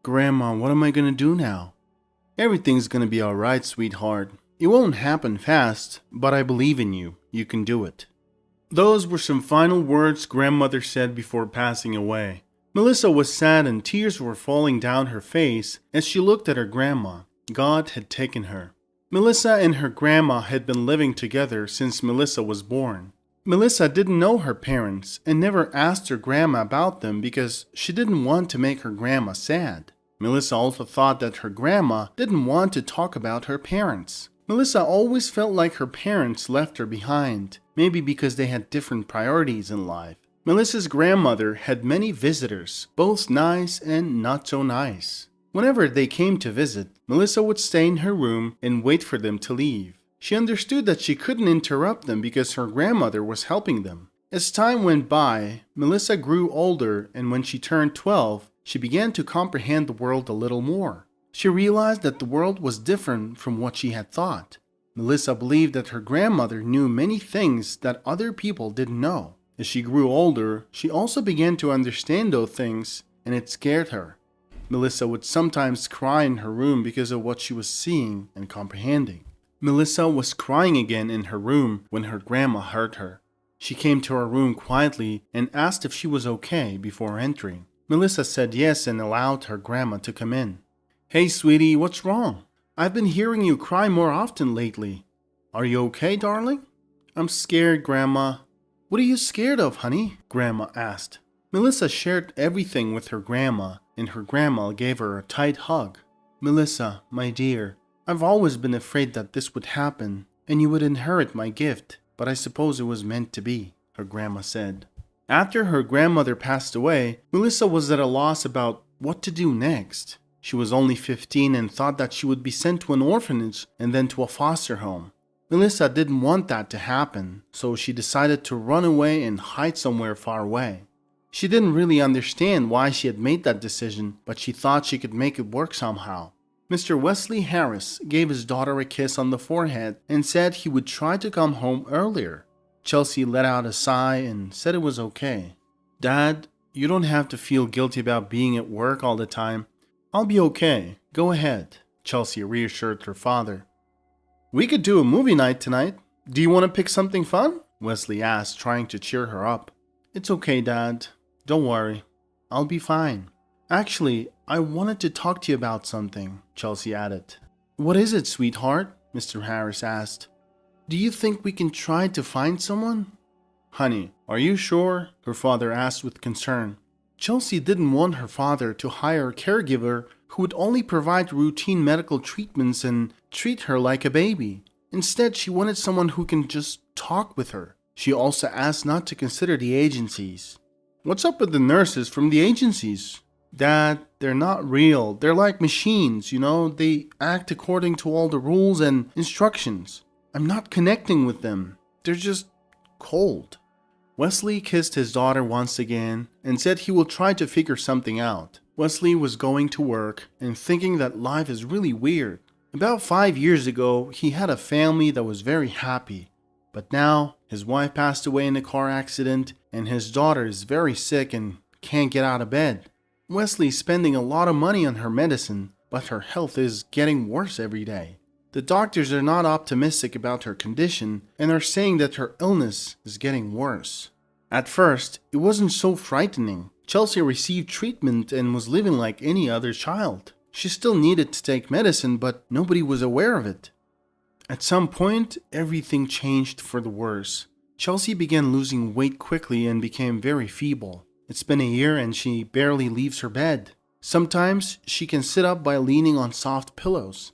Grandma, what am I gonna do now? Everything's gonna be alright, sweetheart. It won't happen fast, but I believe in you. You can do it. Those were some final words grandmother said before passing away. Melissa was sad and tears were falling down her face as she looked at her grandma. God had taken her. Melissa and her grandma had been living together since Melissa was born. Melissa didn't know her parents and never asked her grandma about them because she didn't want to make her grandma sad. Melissa also thought that her grandma didn't want to talk about her parents. Melissa always felt like her parents left her behind, maybe because they had different priorities in life. Melissa's grandmother had many visitors, both nice and not so nice. Whenever they came to visit, Melissa would stay in her room and wait for them to leave. She understood that she couldn't interrupt them because her grandmother was helping them. As time went by, Melissa grew older, and when she turned 12, she began to comprehend the world a little more. She realized that the world was different from what she had thought. Melissa believed that her grandmother knew many things that other people didn't know. As she grew older, she also began to understand those things, and it scared her. Melissa would sometimes cry in her room because of what she was seeing and comprehending. Melissa was crying again in her room when her grandma heard her. She came to her room quietly and asked if she was okay before entering. Melissa said yes and allowed her grandma to come in. "Hey, sweetie, what's wrong? I've been hearing you cry more often lately. Are you okay, darling?" "I'm scared, Grandma." "What are you scared of, honey?" Grandma asked. Melissa shared everything with her grandma, and her grandma gave her a tight hug. "Melissa, my dear, I've always been afraid that this would happen, and you would inherit my gift, but I suppose it was meant to be," her grandma said. After her grandmother passed away, Melissa was at a loss about what to do next. She was only 15 and thought that she would be sent to an orphanage and then to a foster home. Melissa didn't want that to happen, so she decided to run away and hide somewhere far away. She didn't really understand why she had made that decision, but she thought she could make it work somehow. Mr. Wesley Harris gave his daughter a kiss on the forehead and said he would try to come home earlier. Chelsea let out a sigh and said it was okay. "Dad, you don't have to feel guilty about being at work all the time. I'll be okay. Go ahead," Chelsea reassured her father. "We could do a movie night tonight. Do you want to pick something fun?" Wesley asked, trying to cheer her up. "It's okay, Dad. Don't worry. I'll be fine." "Actually, I wanted to talk to you about something," Chelsea added. "What is it, sweetheart?" Mr. Harris asked. "Do you think we can try to find someone?" "Honey, are you sure?" her father asked with concern. Chelsea didn't want her father to hire a caregiver who would only provide routine medical treatments and treat her like a baby. Instead, she wanted someone who can just talk with her. She also asked not to consider the agencies. "What's up with the nurses from the agencies?" "Dad, they're not real. They're like machines, They act according to all the rules and instructions. I'm not connecting with them. They're just cold." Wesley kissed his daughter once again and said he will try to figure something out. Wesley was going to work and thinking that life is really weird. About 5 years ago, he had a family that was very happy. But now, his wife passed away in a car accident and his daughter is very sick and can't get out of bed. Wesley's spending a lot of money on her medicine, but her health is getting worse every day. The doctors are not optimistic about her condition and are saying that her illness is getting worse. At first, it wasn't so frightening. Chelsea received treatment and was living like any other child. She still needed to take medicine, but nobody was aware of it. At some point, everything changed for the worse. Chelsea began losing weight quickly and became very feeble. It's been a year and she barely leaves her bed. Sometimes she can sit up by leaning on soft pillows.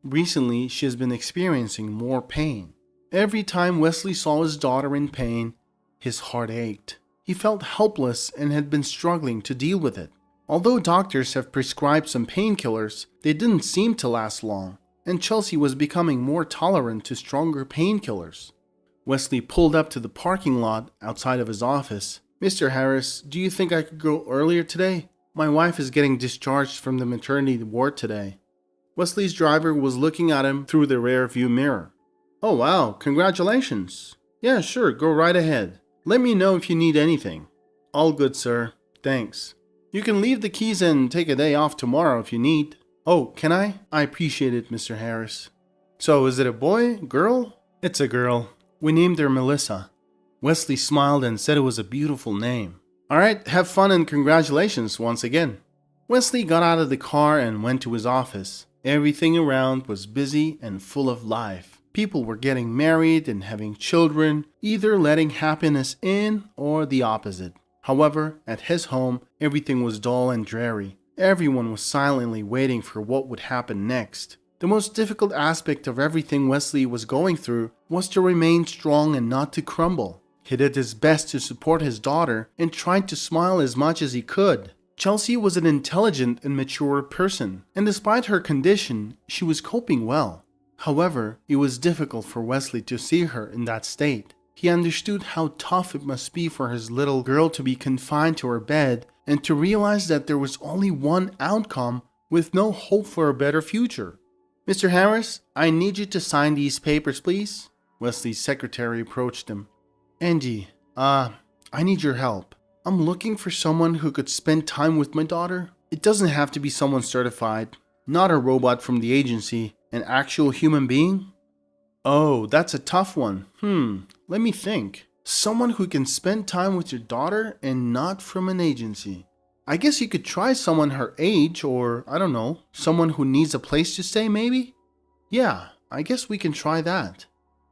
Recently, she has been experiencing more pain. Every time Wesley saw his daughter in pain, his heart ached. He felt helpless and had been struggling to deal with it. Although doctors have prescribed some painkillers, they didn't seem to last long, and Chelsea was becoming more tolerant to stronger painkillers. Wesley pulled up to the parking lot outside of his office. "Mr. Harris, do you think I could go earlier today? My wife is getting discharged from the maternity ward today." Wesley's driver was looking at him through the rear view mirror. "Oh wow, congratulations." "Yeah, sure, go right ahead. Let me know if you need anything." "All good, sir. Thanks." You can leave the keys and take a day off tomorrow if you need. Oh, can I? I appreciate it, Mr. Harris. So, is it a boy? Girl? It's a girl. We named her Melissa. Wesley smiled and said it was a beautiful name. Alright, have fun and congratulations once again. Wesley got out of the car and went to his office. Everything around was busy and full of life. People were getting married and having children, either letting happiness in or the opposite. However, at his home, everything was dull and dreary. Everyone was silently waiting for what would happen next. The most difficult aspect of everything Wesley was going through was to remain strong and not to crumble. He did his best to support his daughter and tried to smile as much as he could. Chelsea was an intelligent and mature person, and despite her condition, she was coping well. However, it was difficult for Wesley to see her in that state. He understood how tough it must be for his little girl to be confined to her bed and to realize that there was only one outcome with no hope for a better future. Mr. Harris, I need you to sign these papers, please. Wesley's secretary approached him. Angie, I need your help. I'm looking for someone who could spend time with my daughter. It doesn't have to be someone certified, not a robot from the agency, an actual human being. Oh, that's a tough one. Let me think. Someone who can spend time with your daughter and not from an agency. I guess you could try someone her age or, I don't know, someone who needs a place to stay maybe? Yeah, I guess we can try that.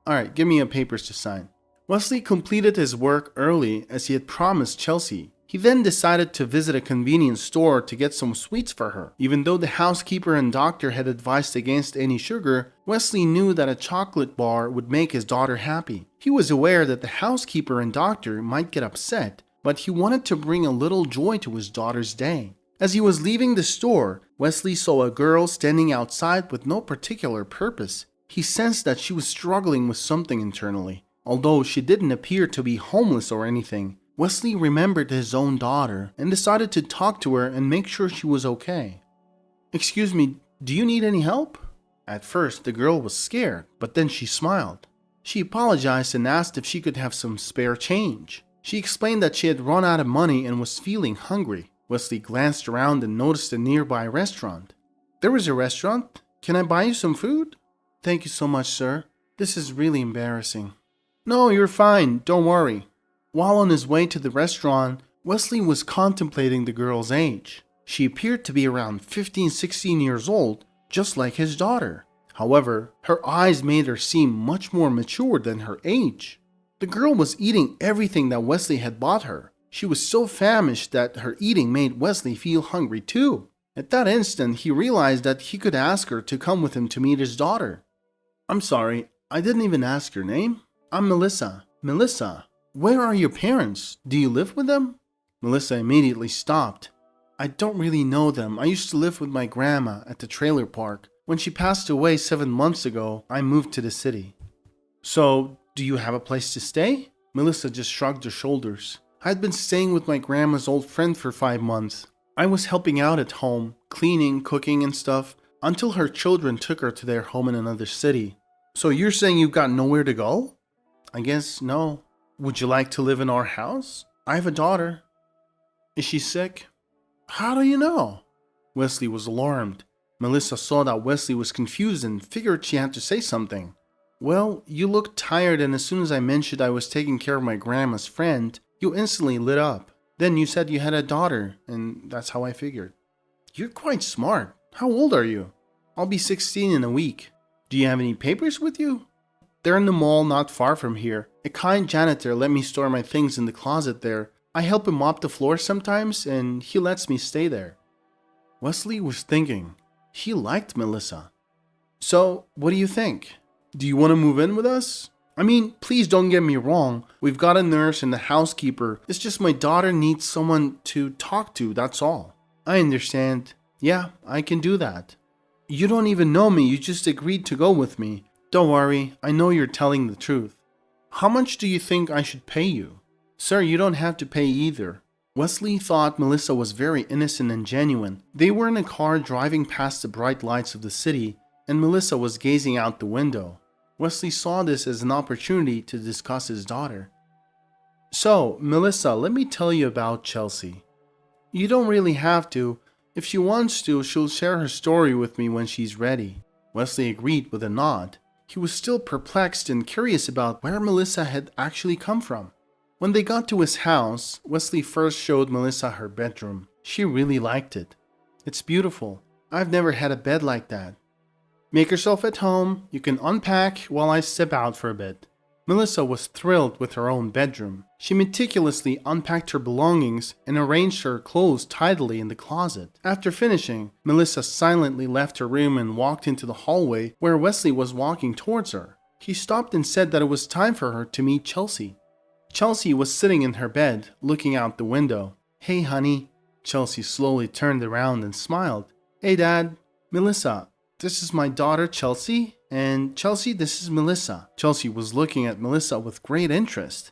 Alright, give me your papers to sign. Wesley completed his work early as he had promised Chelsea. He then decided to visit a convenience store to get some sweets for her. Even though the housekeeper and doctor had advised against any sugar, Wesley knew that a chocolate bar would make his daughter happy. He was aware that the housekeeper and doctor might get upset, but he wanted to bring a little joy to his daughter's day. As he was leaving the store, Wesley saw a girl standing outside with no particular purpose. He sensed that she was struggling with something internally. Although she didn't appear to be homeless or anything, Wesley remembered his own daughter and decided to talk to her and make sure she was okay. Excuse me, do you need any help? At first, the girl was scared, but then she smiled. She apologized and asked if she could have some spare change. She explained that she had run out of money and was feeling hungry. Wesley glanced around and noticed a nearby restaurant. There is a restaurant? Can I buy you some food? Thank you so much, sir. This is really embarrassing. No, you're fine. Don't worry. While on his way to the restaurant, Wesley was contemplating the girl's age. She appeared to be around 15-16 years old, just like his daughter. However, her eyes made her seem much more mature than her age. The girl was eating everything that Wesley had bought her. She was so famished that her eating made Wesley feel hungry too. At that instant, he realized that he could ask her to come with him to meet his daughter. I'm sorry, I didn't even ask your name. I'm Melissa. Melissa, where are your parents? Do you live with them? Melissa immediately stopped. I don't really know them. I used to live with my grandma at the trailer park. When she passed away 7 months ago, I moved to the city. So, do you have a place to stay? Melissa just shrugged her shoulders. I had been staying with my grandma's old friend for 5 months. I was helping out at home, cleaning, cooking and stuff, until her children took her to their home in another city. So you're saying you've got nowhere to go? I guess no. Would you like to live in our house? I have a daughter. Is she sick? How do you know? Wesley was alarmed. Melissa saw that Wesley was confused and figured she had to say something. Well, you looked tired, and as soon as I mentioned I was taking care of my grandma's friend, you instantly lit up. Then you said you had a daughter, and that's how I figured. You're quite smart. How old are you? I'll be 16 in a week. Do you have any papers with you? They're in the mall not far from here. A kind janitor let me store my things in the closet there. I help him mop the floor sometimes, and he lets me stay there. Wesley was thinking. He liked Melissa. So, what do you think? Do you want to move in with us? I mean, please don't get me wrong. We've got a nurse and a housekeeper. It's just my daughter needs someone to talk to, that's all. I understand. Yeah, I can do that. You don't even know me. You just agreed to go with me. Don't worry, I know you're telling the truth. How much do you think I should pay you? Sir, you don't have to pay either. Wesley thought Melissa was very innocent and genuine. They were in a car driving past the bright lights of the city, and Melissa was gazing out the window. Wesley saw this as an opportunity to discuss his daughter. So, Melissa, let me tell you about Chelsea. You don't really have to. If she wants to, she'll share her story with me when she's ready. Wesley agreed with a nod. He was still perplexed and curious about where Melissa had actually come from. When they got to his house, Wesley first showed Melissa her bedroom. She really liked it. It's beautiful. I've never had a bed like that. Make yourself at home. You can unpack while I step out for a bit. Melissa was thrilled with her own bedroom. She meticulously unpacked her belongings and arranged her clothes tidily in the closet. After finishing, Melissa silently left her room and walked into the hallway where Wesley was walking towards her. He stopped and said that it was time for her to meet Chelsea. Chelsea was sitting in her bed, looking out the window. "Hey, honey." Chelsea slowly turned around and smiled. "Hey, Dad." "Melissa, this is my daughter Chelsea. And Chelsea, this is Melissa." Chelsea was looking at Melissa with great interest.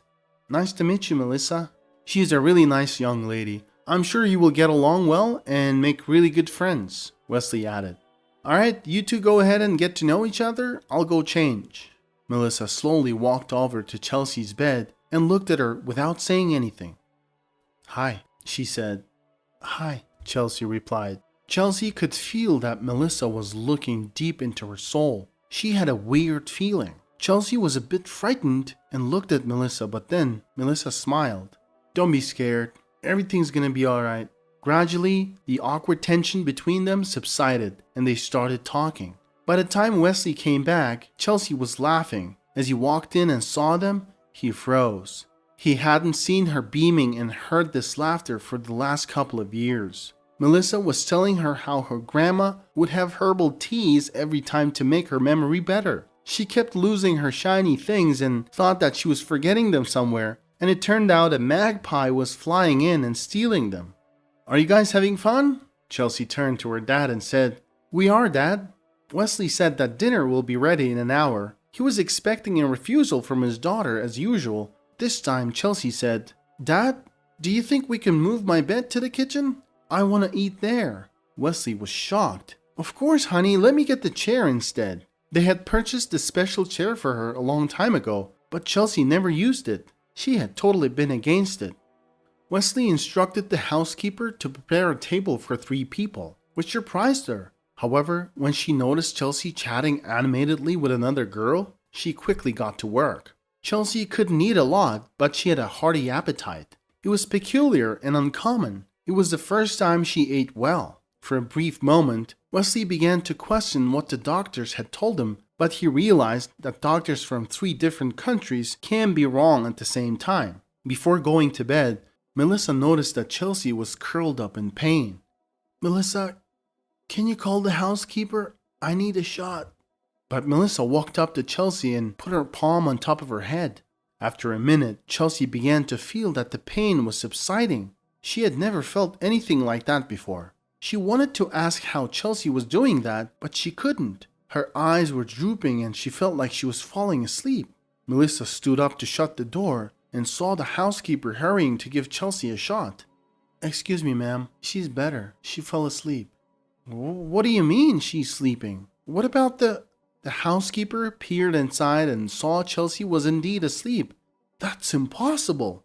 "Nice to meet you, Melissa. She's a really nice young lady. I'm sure you will get along well and make really good friends," Wesley added. "Alright, you two go ahead and get to know each other. I'll go change." Melissa slowly walked over to Chelsea's bed and looked at her without saying anything. "Hi," she said. "Hi," Chelsea replied. Chelsea could feel that Melissa was looking deep into her soul. She had a weird feeling. Chelsea was a bit frightened and looked at Melissa, but then Melissa smiled. "Don't be scared. Everything's gonna be alright." Gradually, the awkward tension between them subsided and they started talking. By the time Wesley came back, Chelsea was laughing. As he walked in and saw them, he froze. He hadn't seen her beaming and heard this laughter for the last couple of years. Melissa was telling her how her grandma would have herbal teas every time to make her memory better. She kept losing her shiny things and thought that she was forgetting them somewhere, and it turned out a magpie was flying in and stealing them. "Are you guys having fun?" Chelsea turned to her dad and said, "We are, Dad." Wesley said that dinner will be ready in an hour. He was expecting a refusal from his daughter as usual. This time Chelsea said, "Dad, do you think we can move my bed to the kitchen? I want to eat there." Wesley was shocked. "Of course, honey, let me get the chair instead." They had purchased a special chair for her a long time ago, but Chelsea never used it. She had totally been against it. Wesley instructed the housekeeper to prepare a table for 3 people, which surprised her. However, when she noticed Chelsea chatting animatedly with another girl, she quickly got to work. Chelsea couldn't eat a lot, but she had a hearty appetite. It was peculiar and uncommon. It was the first time she ate well. For a brief moment, Wesley began to question what the doctors had told him, but he realized that doctors from 3 different countries can be wrong at the same time. Before going to bed, Melissa noticed that Chelsea was curled up in pain. "Melissa, can you call the housekeeper? I need a shot." But Melissa walked up to Chelsea and put her palm on top of her head. After a minute, Chelsea began to feel that the pain was subsiding. She had never felt anything like that before. She wanted to ask how Chelsea was doing that, but she couldn't. Her eyes were drooping and she felt like she was falling asleep. Melissa stood up to shut the door and saw the housekeeper hurrying to give Chelsea a shot. "Excuse me, ma'am. She's better. She fell asleep." "What do you mean she's sleeping? What about the housekeeper peered inside and saw Chelsea was indeed asleep. "That's impossible."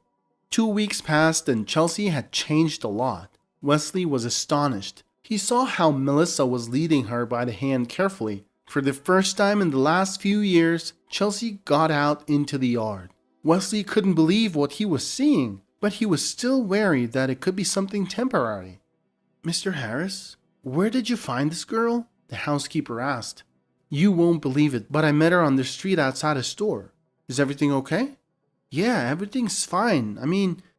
2 weeks passed and Chelsea had changed a lot. Wesley was astonished. He saw how Melissa was leading her by the hand carefully. For the first time in the last few years, Chelsea got out into the yard. Wesley couldn't believe what he was seeing, but he was still wary that it could be something temporary. "Mr. Harris, where did you find this girl?" the housekeeper asked. "You won't believe it, but I met her on the street outside a store. Is everything okay?" "Yeah, everything's fine.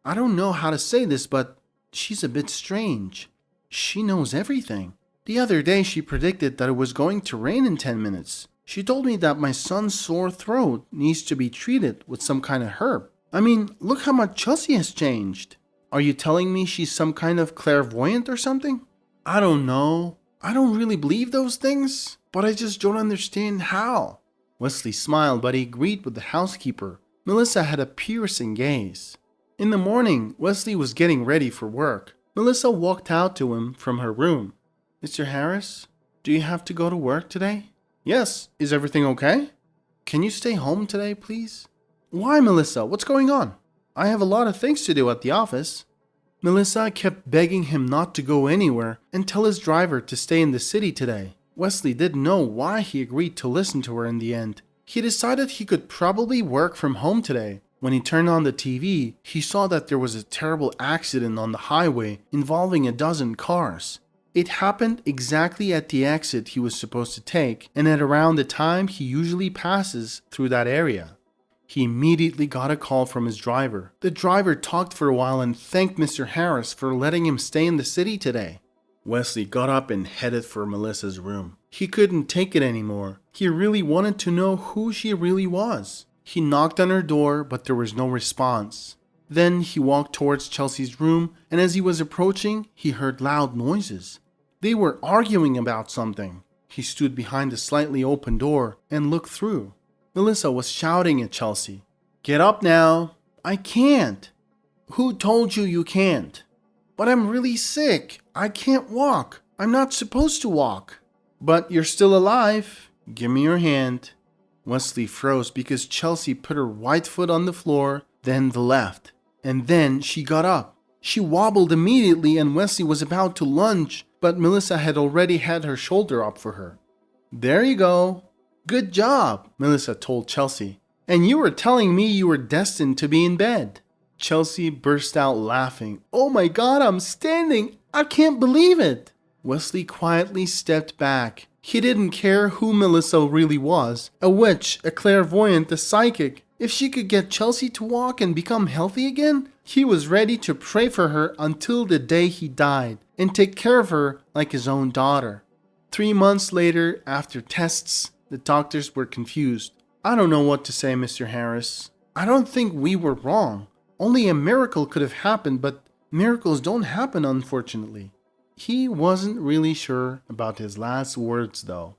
I don't know how to say this, but she's a bit strange. She knows everything. The other day she predicted that it was going to rain in 10 minutes. She told me that my son's sore throat needs to be treated with some kind of herb. Look how much Chelsea has changed. Are you telling me she's some kind of clairvoyant or something?" "I don't know. I don't really believe those things, but I just don't understand how." Wesley smiled, but he agreed with the housekeeper. Melissa had a piercing gaze. In the morning, Wesley was getting ready for work. Melissa walked out to him from her room. "Mr. Harris, do you have to go to work today?" "Yes. Is everything okay?" "Can you stay home today, please?" "Why, Melissa? What's going on?" "I have a lot of things to do at the office." Melissa kept begging him not to go anywhere and tell his driver to stay in the city today. Wesley didn't know why he agreed to listen to her in the end. He decided he could probably work from home today. When he turned on the TV, he saw that there was a terrible accident on the highway involving a dozen cars. It happened exactly at the exit he was supposed to take, and at around the time he usually passes through that area. He immediately got a call from his driver. The driver talked for a while and thanked Mr. Harris for letting him stay in the city today. Wesley got up and headed for Melissa's room. He couldn't take it anymore. He really wanted to know who she really was. He knocked on her door, but there was no response. Then he walked towards Chelsea's room, and as he was approaching, he heard loud noises. They were arguing about something. He stood behind the slightly open door and looked through. Melissa was shouting at Chelsea. "Get up now." "I can't." "Who told you you can't?" "But I'm really sick. I can't walk. I'm not supposed to walk." "But you're still alive. Give me your hand." Wesley froze because Chelsea put her right foot on the floor, then the left. And then she got up. She wobbled immediately and Wesley was about to lunge, but Melissa had already had her shoulder up for her. "There you go. Good job," Melissa told Chelsea. "And you were telling me you were destined to be in bed." Chelsea burst out laughing. "Oh my God, I'm standing! I can't believe it!" Wesley quietly stepped back. He didn't care who Melissa really was, a witch, a clairvoyant, a psychic. If she could get Chelsea to walk and become healthy again, he was ready to pray for her until the day he died and take care of her like his own daughter. 3 months later, after tests, the doctors were confused. "I don't know what to say, Mr. Harris. I don't think we were wrong. Only a miracle could have happened, but miracles don't happen, unfortunately." He wasn't really sure about his last words, though.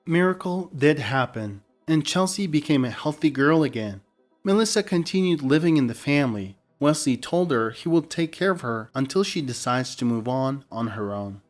Miracle did happen, and Chelsea became a healthy girl again. Melissa continued living in the family. Wesley told her he will take care of her until she decides to move on her own.